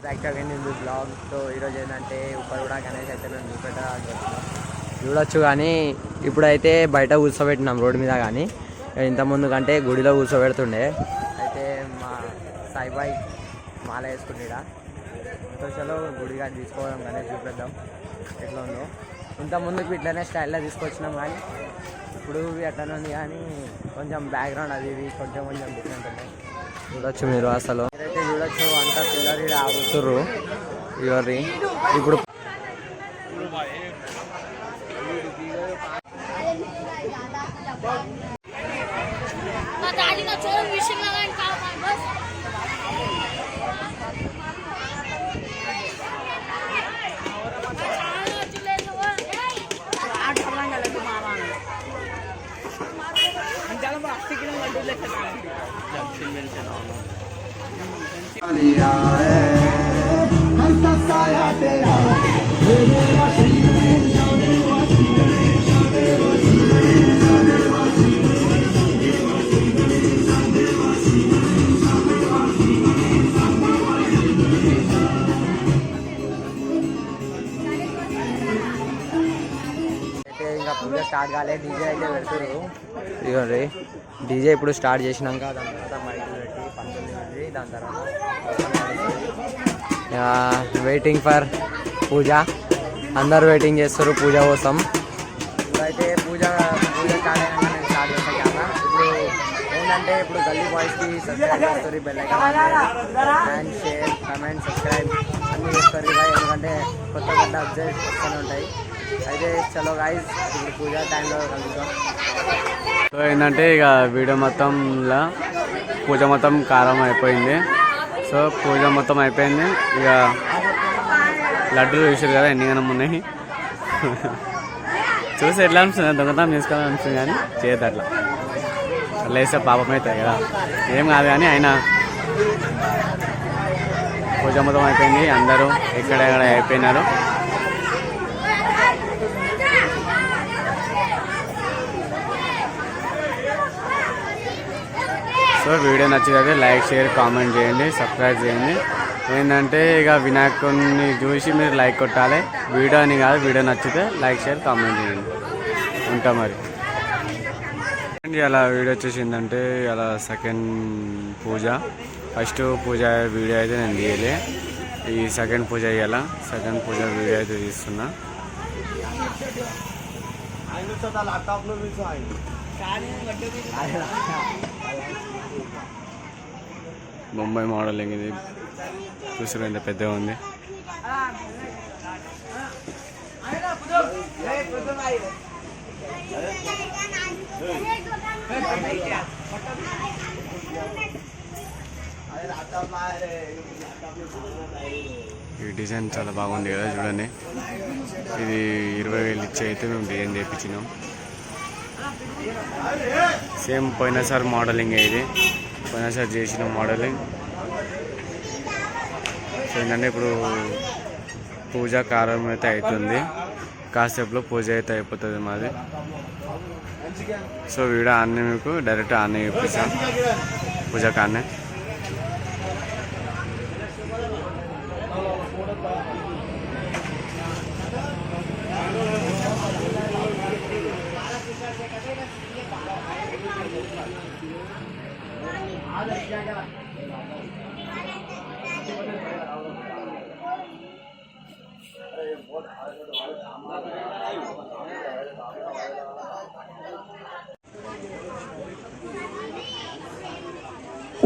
Back again in the blog. So ఈరోజు ఏంటంటే ఉప్పలగూడ గణేష్ అయితే మేము చూడొచ్చు, కానీ ఇప్పుడైతే బయట కూర్చోబెట్టినాం రోడ్డు మీద. కానీ ఇంతకుముందు కంటే గుడిలో కూర్చోబెడుతుండే. అయితే మా సాయిబాయ్ మాల వేసుకుంటా. సో చలో గుడి కానీ తీసుకోవడం గణేష్ చూపిద్దాం ఎట్లా ఉందో. ఇంతకుముందుకు ఇట్లనే స్టైల్లో తీసుకొచ్చినాం, కానీ ఇప్పుడు ఎట్లనే ఉంది. కానీ కొంచెం బ్యాక్గ్రౌండ్ అది ఇది కొంచెం డిఫరెంట్ ఉంది. చూడొచ్చు మీరు, అసలు మీరైతే చూడొచ్చు అంతా పిల్లలు ఆగుతుర్రు ఇవరి. ఇప్పుడు ఇంకా పూజ స్టార్ట్ కాలే. డీజే అయితే పెడుతుర్రు. ఇవ్వండి డీజే ఇప్పుడు స్టార్ట్ చేసినాక దాని తర్వాత మైకులు పెట్టి పంతులు పెట్టి దాని తర్వాత వెయిటింగ్ ఫర్ పూజ. అందరు వెయిటింగ్ చేస్తారు పూజ కోసం. ఇప్పుడైతే పూజ స్టార్ట్ అయినాక నేను స్టార్ట్ చేస్తాను కదా. ఇప్పుడు ఏంటంటే ఇప్పుడు గల్లీ బాయ్స్కి సబ్స్క్రైబ్ చేస్తారు, bell icon and share comment subscribe అన్నీ చేస్తారు కదా, ఎందుకంటే కొత్త అప్డేట్స్ వస్తూనే ఉంటాయి. అయితే చలో గాయ్స్ ఇప్పుడు పూజ టైంలో కలుగుతాం. సో ఏంటంటే ఇక వీడియో మొత్తంలో పూజ మొత్తం కారం అయిపోయింది. సో పూజ మొత్తం అయిపోయింది. ఇక లడ్డూలు చూసారు కదా ఎన్ని గనం ఉన్నాయి. చూసి ఎట్లా అనిపిస్తుంది, దొంగతనం చేసుకోవాలని అనిపిస్తుంది, కానీ చేయద్దు అట్లా. అట్లా వేస్తే పాపం అవుతాయి కదా, ఏం కాదు. కానీ అయినా పూజ మొత్తం అయిపోయింది. అందరూ ఎక్కడెక్కడ అయిపోయినారు. సో వీడియో నచ్చితే లైక్ షేర్ కామెంట్ చేయండి, సబ్స్క్రైబ్ చేయండి. ఏంటంటే ఇక వినాయకుడిని చూసి మీరు లైక్ కొట్టాలి, వీడియో అని కాదు. వీడియో నచ్చితే లైక్ షేర్ కామెంట్ చేయండి. ఉంటా మరి. అలా వీడియో వచ్చేసిందంటే అలా సెకండ్ పూజ. ఫస్ట్ పూజ వీడియో అయితే నేను తీయలే. ఈ సెకండ్ పూజ ఇవ్వాల. సెకండ్ పూజ వీడియో అయితే తీస్తున్నా. బొంబాయి మోడలింగ్ ఇది చూసారు, ఎంత పెద్దగా ఉంది. ఈ డిజైన్ చాలా బాగుంది కదా, చూడండి. ఇది 20,000 ఇచ్చి అయితే మేము డిజైన్ చేయించినాం. సేమ్ పోయినసారి మోడలింగ్ ఇది, పోయినసారి చేసిన మోడలింగ్. సో ఏంటంటే ఇప్పుడు పూజ కారం అయితే అవుతుంది. కాసేపులో పూజ అయితే అయిపోతుంది మాది. సో వీడియో ఆన్నే మీకు డైరెక్ట్ ఆన్నే చూపిస్తాం పూజ కాన్నే.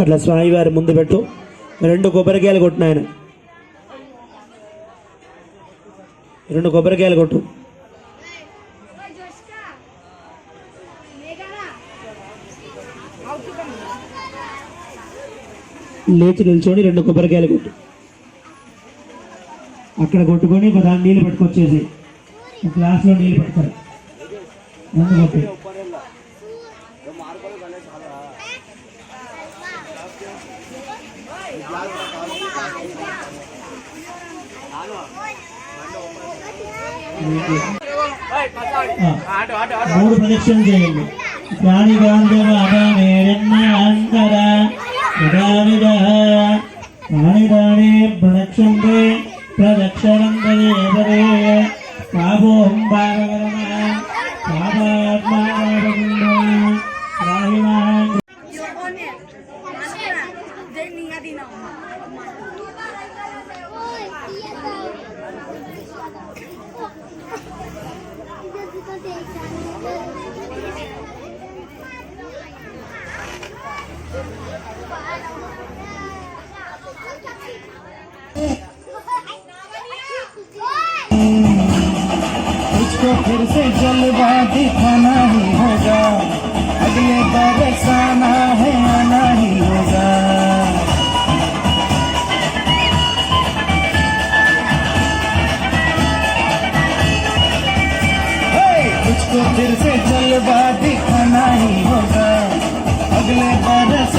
అట్లా స్వామివారి ముందు పెట్టు. 2 కొబ్బరికాయలు కొట్టిన ఆయన, 2 కొబ్బరికాయలు కొట్టు. లేచి నిల్చొని 2 కొబ్బరికాయలు కొట్టు. అక్కడ కొట్టుకొని దాని నీళ్ళు పట్టుకొచ్చేసి గ్లాస్లో నీళ్ళు పెడతారు. ముందు కొట్టు. మూడు ప్రదక్షిణ చేయండి. ప్రాణిగాంధవ ప్రాణిదానే ప్రదక్షిణ चक्षुंदे प्रदक्षरंदे एवरे काबोहं बारवरमः काबात्मावरुण्डो राहिणां मुझको फिर से जलवा दिखाना ही होगा, अगले बरस आना है आना ही होगा। मुझको फिर से जलवा दिखाना ही होगा, अगले बरस